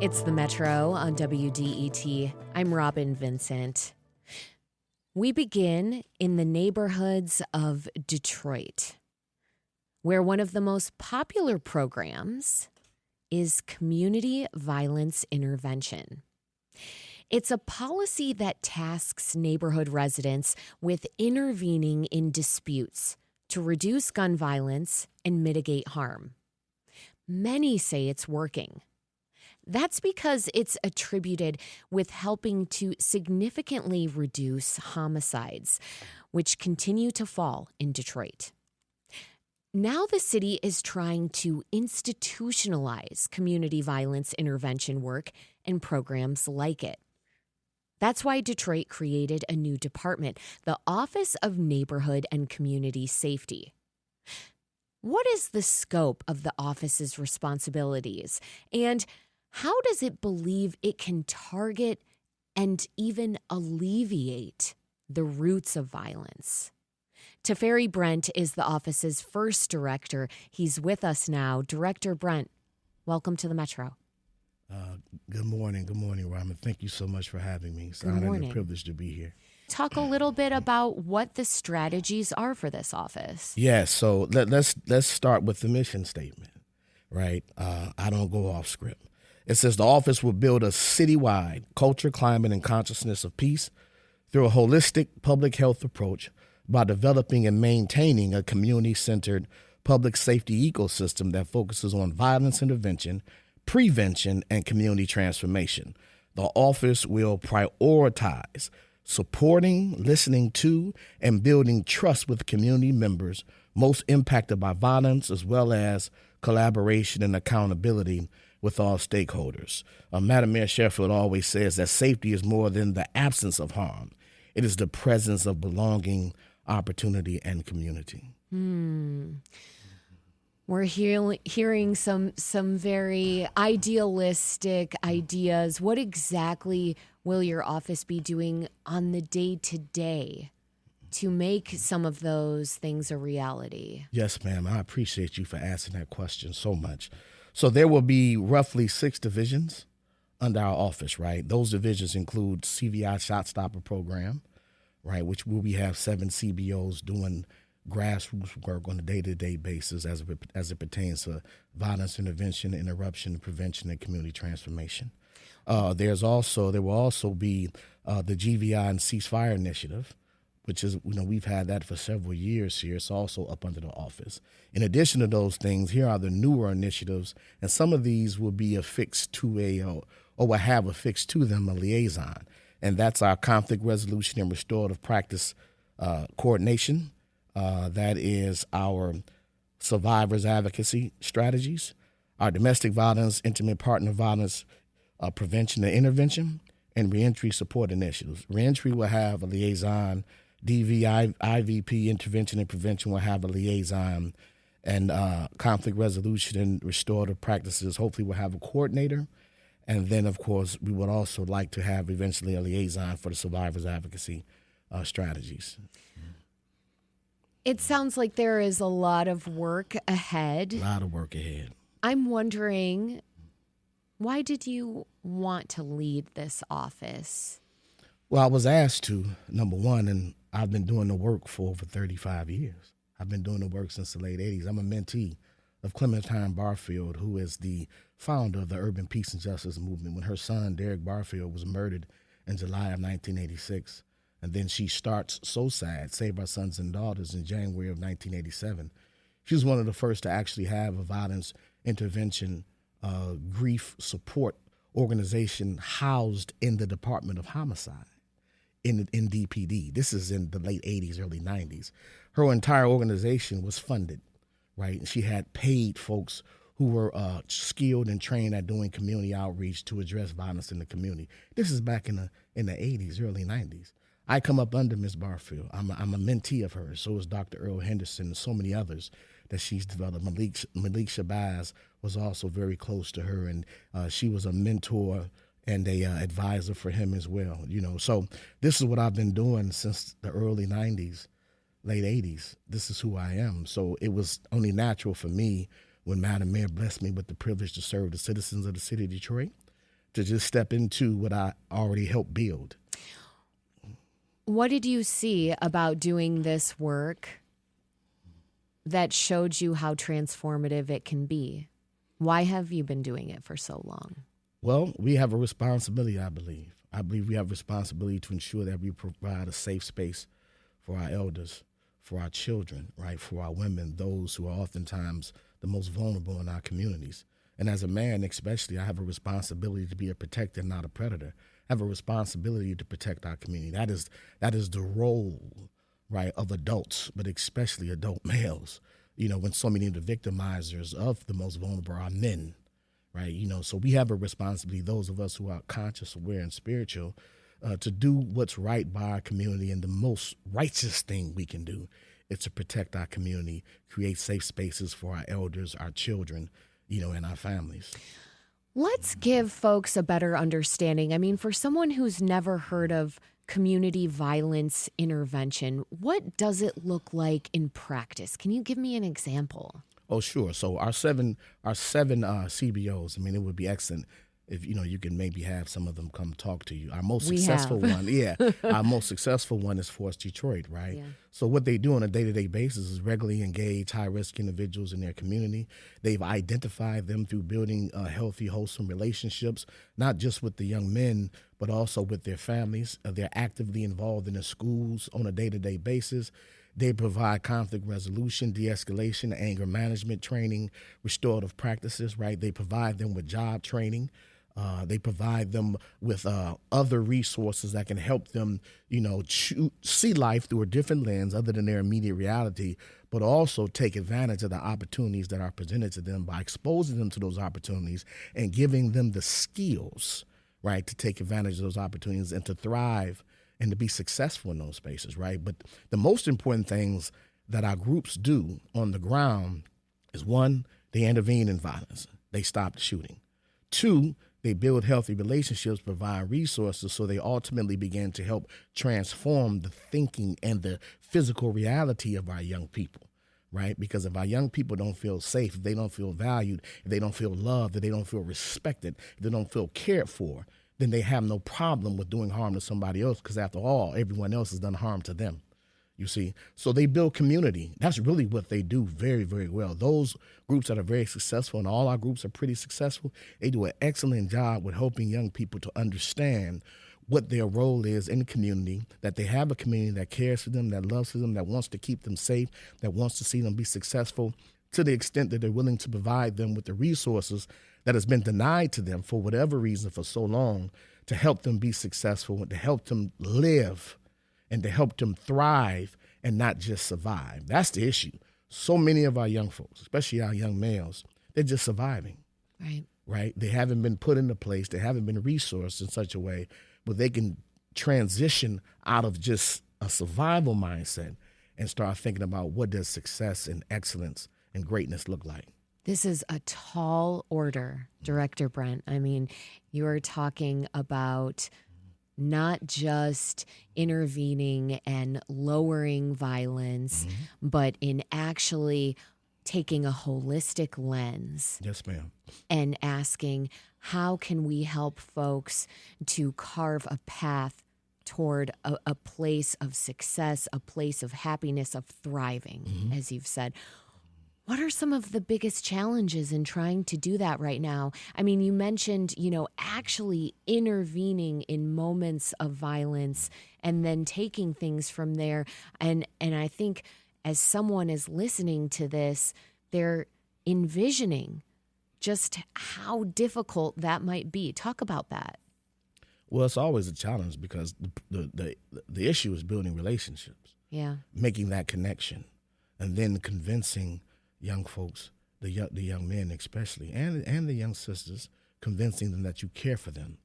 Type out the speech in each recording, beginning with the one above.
It's the Metro on WDET. I'm Robyn, Vincent. We begin in the neighborhoods of Detroit, where one of the most popular programs is community violence intervention. It's a policy that tasks neighborhood residents with intervening in disputes to reduce gun violence and mitigate harm. Many say it's working. That's because it's attributed with helping to significantly reduce homicides, which continue to fall in Detroit. Now the city is trying to institutionalize community violence intervention work and programs like it. That's why Detroit created a new department, the Office of Neighborhood and Community Safety. What is the scope of the office's responsibilities, and how does it believe it can target and even alleviate the roots of violence? Teferi Brent is the office's first director. He's with us now. Director Brent, welcome to the Metro. Good morning, Robyn. Thank you so much for having me. It's an honor and a privilege to be here. Talk a little bit about what the strategies are for this office. Yes, so let's start with the mission statement, right? I don't go off script. It says the office will build a citywide culture, climate, and consciousness of peace through a holistic public health approach by developing and maintaining a community-centered public safety ecosystem that focuses on violence intervention, prevention, and community transformation. The office will prioritize supporting, listening to, and building trust with community members most impacted by violence, as well as collaboration and accountability with all stakeholders. Madam Mayor Sheffield always says that safety is more than the absence of harm. It is the presence of belonging, opportunity, and community. We're hearing some very idealistic ideas. What exactly will your office be doing on the day-to-day to make some of those things a reality? Yes, ma'am. I appreciate you for asking that question so much. So there will be roughly 6 divisions under our office, right? Those divisions include CVI Shot Stopper Program, right, which we have 7 CBOs doing grassroots work on a day-to-day basis as it pertains to violence intervention, interruption, prevention, and community transformation. There will also be the GVI and Ceasefire Initiative, which is, we've had that for several years here. It's also up under the office. In addition to those things, here are the newer initiatives, and some of these will be affixed to or will have affixed to them a liaison, and that's our conflict resolution and restorative practice coordination. That is our survivors advocacy strategies, our domestic violence, intimate partner violence prevention and intervention, and reentry support initiatives. Reentry will have a liaison. DV, IVP, intervention and prevention will have a liaison, and conflict resolution and restorative practices hopefully will have a coordinator. And then, of course, we would also like to have eventually a liaison for the survivors advocacy strategies. It sounds like there is a lot of work ahead. A lot of work ahead. I'm wondering, why did you want to lead this office? Well, I was asked to, number one, and I've been doing the work for over 35 years. I've been doing the work since the late 80s. I'm a mentee of Clementine Barfield, who is the founder of the Urban Peace and Justice Movement, when her son, Derek Barfield, was murdered in July of 1986. And then she starts So Sad, Save Our Sons and Daughters, in January of 1987. She was one of the first to actually have a violence intervention, grief support organization housed in the Department of Homicide in DPD. This is in the late 80s, early 90s. Her entire organization was funded, right? And she had paid folks who were skilled and trained at doing community outreach to address violence in the community. This is back in the 80s, early 90s. I come up under Ms. Barfield. I'm a mentee of hers. So is Dr. Earl Henderson and so many others that she's developed. Malik Shabazz was also very close to her, and she was a mentor and a advisor for him as well. So this is what I've been doing since the early 90s, late 80s. This is who I am. So it was only natural for me when Madam Mayor blessed me with the privilege to serve the citizens of the city of Detroit to just step into what I already helped build. What did you see about doing this work that showed you how transformative it can be? Why have you been doing it for so long? Well, we have a responsibility, I believe. I believe we have a responsibility to ensure that we provide a safe space for our elders, for our children, right, for our women, those who are oftentimes the most vulnerable in our communities. And as a man, especially, I have a responsibility to be a protector, not a predator. I have a responsibility to protect our community. That is the role, right, of adults, but especially adult males. When so many of the victimizers of the most vulnerable are men, right? So we have a responsibility, those of us who are conscious, aware, and spiritual, to do what's right by our community. And the most righteous thing we can do is to protect our community, create safe spaces for our elders, our children, and our families. Let's give folks a better understanding. I mean, for someone who's never heard of community violence intervention, what does it look like in practice? Can you give me an example? Oh, sure. So our seven CBOs, I mean, it would be excellent if, you can maybe have some of them come talk to you. Our most successful one, our most successful one is Force Detroit, right? Yeah. So what they do on a day-to-day basis is regularly engage high-risk individuals in their community. They've identified them through building healthy, wholesome relationships, not just with the young men, but also with their families. They're actively involved in the schools on a day-to-day basis. They provide conflict resolution, de-escalation, anger management training, restorative practices, right? They provide them with job training. They provide them with other resources that can help them, see life through a different lens other than their immediate reality, but also take advantage of the opportunities that are presented to them by exposing them to those opportunities and giving them the skills, right, to take advantage of those opportunities and to thrive and to be successful in those spaces, right? But the most important things that our groups do on the ground is, one, they intervene in violence. They stop the shooting. Two, they build healthy relationships, provide resources, so they ultimately begin to help transform the thinking and the physical reality of our young people, right? Because if our young people don't feel safe, if they don't feel valued, if they don't feel loved, if they don't feel respected, if they don't feel cared for, then they have no problem with doing harm to somebody else, because after all, everyone else has done harm to them. You see, so they build community. That's really what they do very, very well. Those groups that are very successful, and all our groups are pretty successful, they do an excellent job with helping young people to understand what their role is in the community, that they have a community that cares for them, that loves them, that wants to keep them safe, that wants to see them be successful, to the extent that they're willing to provide them with the resources that has been denied to them for whatever reason for so long, to help them be successful, to help them live, and to help them thrive and not just survive. That's the issue. So many of our young folks, especially our young males, they're just surviving. Right? They haven't been put into place. They haven't been resourced in such a way where they can transition out of just a survival mindset and start thinking about what does success and excellence and greatness look like. This is a tall order, Director Brent. I mean, you are talking about not just intervening and lowering violence, but in actually taking a holistic lens. Yes, ma'am. And asking, how can we help folks to carve a path toward a place of success, a place of happiness, of thriving, as you've said. What are some of the biggest challenges in trying to do that right now? I mean, you mentioned, actually intervening in moments of violence and then taking things from there. And I think as someone is listening to this, they're envisioning just how difficult that might be. Talk about that. Well, it's always a challenge because the issue is building relationships. Yeah. Making that connection and then convincing young folks, the young men especially, and the young sisters, convincing them that you care for them.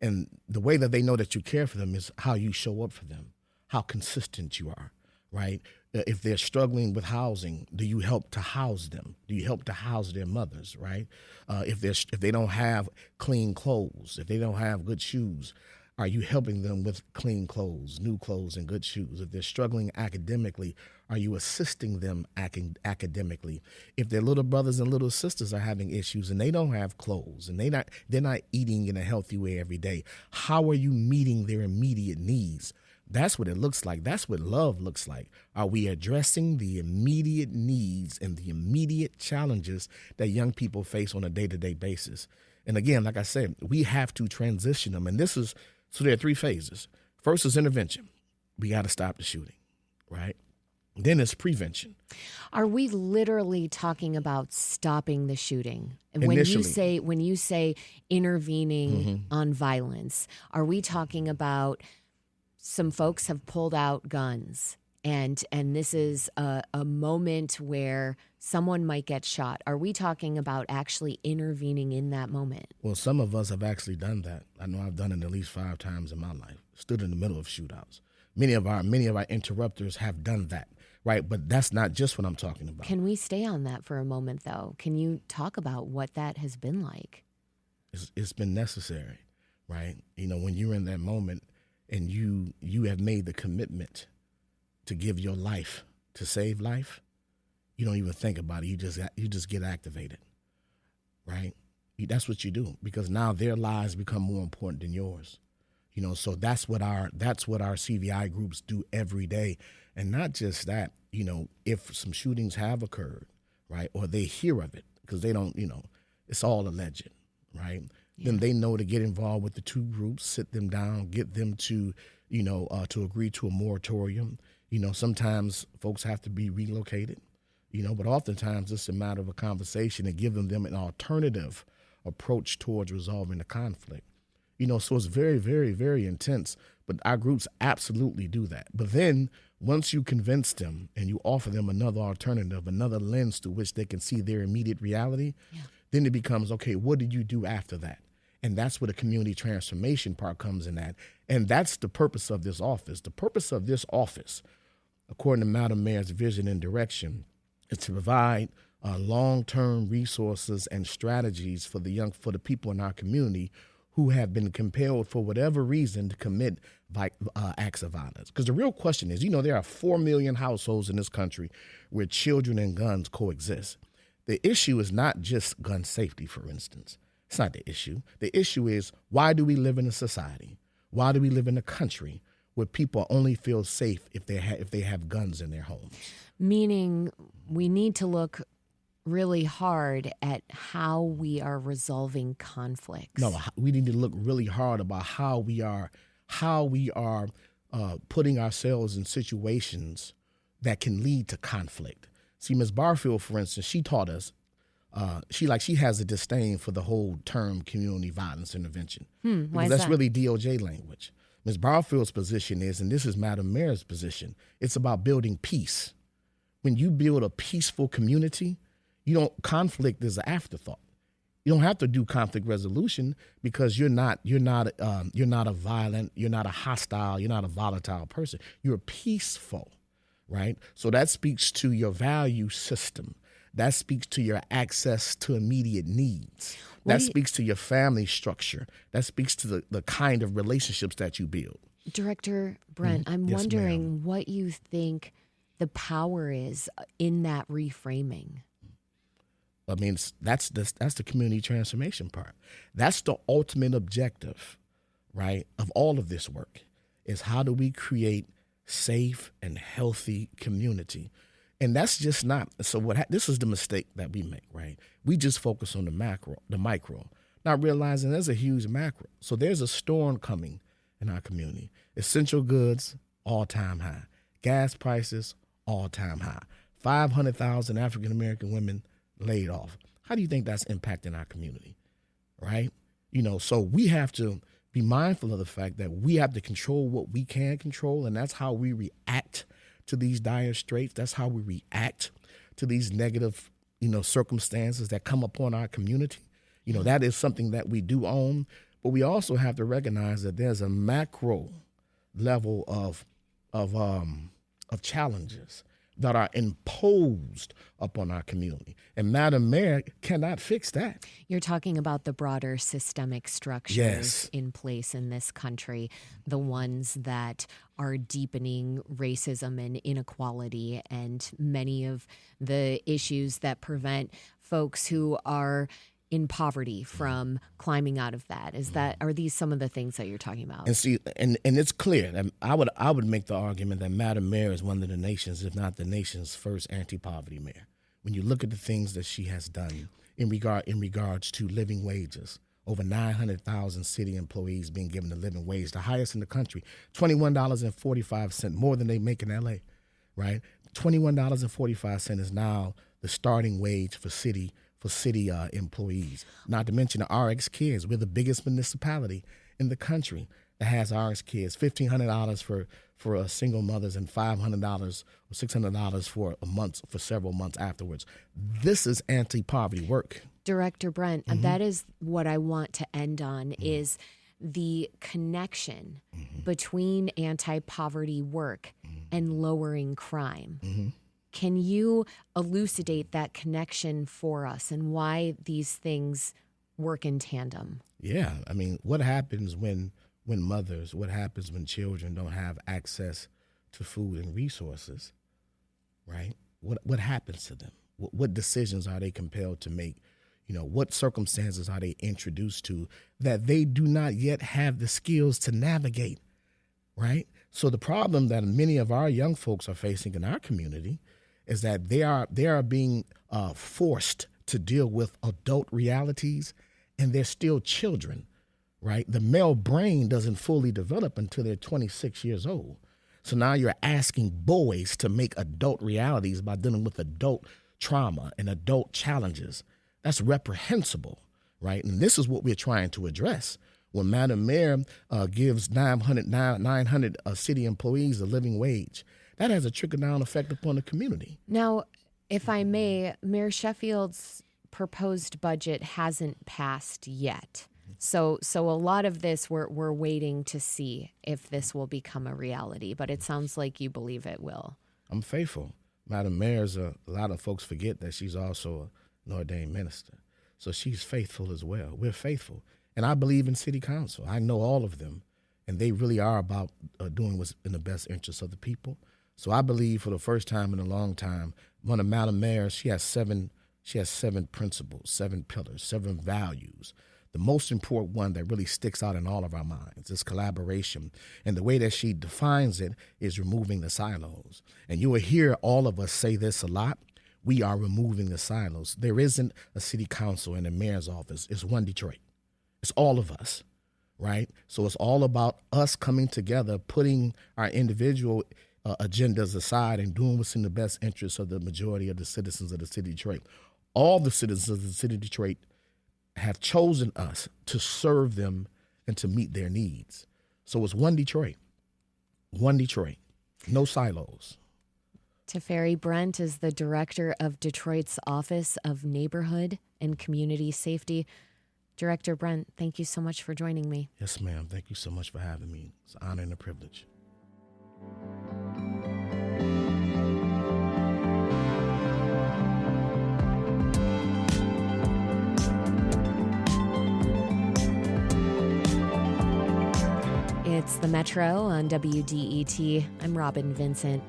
And the way that they know that you care for them is how you show up for them, how consistent you are, right? If they're struggling with housing, do you help to house them? Do you help to house their mothers, right? If they don't have clean clothes, if they don't have good shoes, Are you helping them with clean clothes, new clothes, and good shoes? If they're struggling academically, are you assisting them academically? If their little brothers and little sisters are having issues and they don't have clothes and they're not eating in a healthy way every day, how are you meeting their immediate needs? That's what it looks like. That's what love looks like. Are we addressing the immediate needs and the immediate challenges that young people face on a day-to-day basis? And again, like I said, we have to transition them. And so there are 3 phases. First is intervention. We got to stop the shooting, right? Then it's prevention. Are we literally talking about stopping the shooting? Initially. When you say intervening on violence, are we talking about some folks have pulled out guns and this is a moment where someone might get shot? Are we talking about actually intervening in that moment? Well, some of us have actually done that. I know I've done it at least 5 times in my life, stood in the middle of shootouts. Many of our interrupters have done that, right? But that's not just what I'm talking about. Can we stay on that for a moment, though? Can you talk about what that has been like? It's been necessary, right? You know, when you're in that moment and you have made the commitment to give your life to save life, you don't even think about it. You just get activated, right? That's what you do, because now their lives become more important than yours. You know, so that's what our CVI groups do every day. And not just that, you know, if some shootings have occurred, right, or they hear of it, because they don't, you know, it's all alleged, right? Yeah. Then they know to get involved with the 2 groups, sit them down, get them to, you know, to agree to a moratorium. You know, sometimes folks have to be relocated, you know, but oftentimes it's a matter of a conversation and giving them an alternative approach towards resolving the conflict. You know, so it's very, very, very intense, but our groups absolutely do that. But then once you convince them and you offer them another alternative, another lens through which they can see their immediate reality, then it becomes, okay, what do you do after that? And that's where the community transformation part comes in at. And that's the purpose of this office. The purpose of this office, according to Madam Mayor's vision and direction, is to provide long-term resources and strategies for the people in our community who have been compelled for whatever reason to commit acts of violence. Because the real question is, you know, there are 4 million households in this country where children and guns coexist. The issue is not just gun safety, for instance. It's not the issue. The issue is, why do we live in a society? Why do we live in a country where people only feel safe if they have guns in their homes? Meaning we need to look really hard at how we are resolving conflicts. No, we need to look really hard about how we are putting ourselves in situations that can lead to conflict. See, Ms. Barfield, for instance, she taught us, she has a disdain for the whole term community violence intervention. Why is that's that? really DOJ language. Ms. Barfield's position is, and this is Madam Mayor's position, it's about building peace. When you build a peaceful community, conflict is an afterthought. You don't have to do conflict resolution because you're not a violent, you're not a hostile, you're not a volatile person. You're peaceful, right? So that speaks to your value system. That speaks to your access to immediate needs. That speaks to your family structure. That speaks to the kind of relationships that you build. Director Brent, I'm Yes, wondering ma'am. what you think the power is in that reframing. I mean, that's the community transformation part. That's the ultimate objective, right, of all of this work, is how do we create safe and healthy community? And that's just not, so this is the mistake that we make, right? We just focus on the micro, not realizing there's a huge macro. So there's a storm coming in our community. Essential goods, all-time high. Gas prices, all-time high. 500,000 African-American women laid off. How do you think that's impacting our community, right? You know, so we have to be mindful of the fact that we have to control what we can control, and that's how we react to these dire straits. That's how we react to these negative, circumstances that come upon our community. That is something that we do own, but we also have to recognize that there's a macro level of challenges that are imposed upon our community. And Madam Mayor cannot fix that. You're talking about the broader systemic structures Yes. in place in this country, the ones that are deepening racism and inequality and many of the issues that prevent folks who are in poverty from climbing out of that. Are these some of the things that you're talking about? And see, and it's clear. And I would make the argument that Madam Mayor is one of the nation's, if not the nation's, first anti-poverty mayor. When you look at the things that she has done in regards to living wages, over 900,000 city employees being given a living wage, the highest in the country, $21.45, more than they make in L.A., right? $21.45 is now the starting wage for city employees. Not to mention the RX Kids. We're the biggest municipality in the country that has RX Kids. $1,500 for single mothers and $500 or $600 for a month, for several months afterwards. This is anti-poverty work. Director Brent, that is what I want to end on, is the connection between anti-poverty work and lowering crime. Can you elucidate that connection for us and why these things work in tandem? Yeah. I mean, what happens when children don't have access to food and resources, right? What happens to them? What decisions are they compelled to make? What circumstances are they introduced to that they do not yet have the skills to navigate, right? So the problem that many of our young folks are facing in our community is that they are being forced to deal with adult realities, and they're still children, right? The male brain doesn't fully develop until they're 26 years old. So now you're asking boys to make adult realities by dealing with adult trauma and adult challenges. That's reprehensible, right? And this is what we're trying to address. When Madam Mayor gives 900 city employees a living wage, that has a trickle-down effect upon the community. Now, if I may, Mayor Sheffield's proposed budget hasn't passed yet. So a lot of this we're waiting to see if this will become a reality, but it sounds like you believe it will. I'm faithful. Madam Mayor's a lot of folks forget that she's also an ordained minister. So she's faithful as well. We're faithful. And I believe in city council. I know all of them, and they really are about doing what's in the best interest of the people. So I believe for the first time in a long time, one of Madam Mayor, she has seven principles, 7 pillars, 7 values. The most important one that really sticks out in all of our minds is collaboration. And the way that she defines it is removing the silos. And you will hear all of us say this a lot. We are removing the silos. There isn't a city council and a mayor's office. It's one Detroit. It's all of us, right? So it's all about us coming together, putting our individual agendas aside and doing what's in the best interest of the majority of the citizens of the city of Detroit. All the citizens of the city of Detroit have chosen us to serve them and to meet their needs. So it's one Detroit, no silos. Teferi Brent is the director of Detroit's Office of Neighborhood and Community Safety. Director Brent, thank you so much for joining me. Yes, ma'am. Thank you so much for having me. It's an honor and a privilege. It's the Metro on WDET. I'm Robyn Vincent.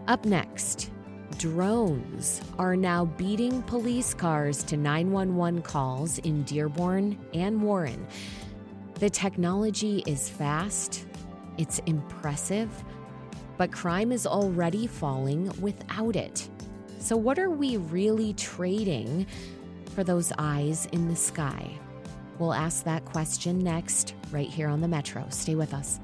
Up next, drones are now beating police cars to 911 calls in Dearborn and Warren. The technology is fast, it's impressive, but crime is already falling without it. So what are we really trading for those eyes in the sky? We'll ask that question next, right here on the Metro. Stay with us.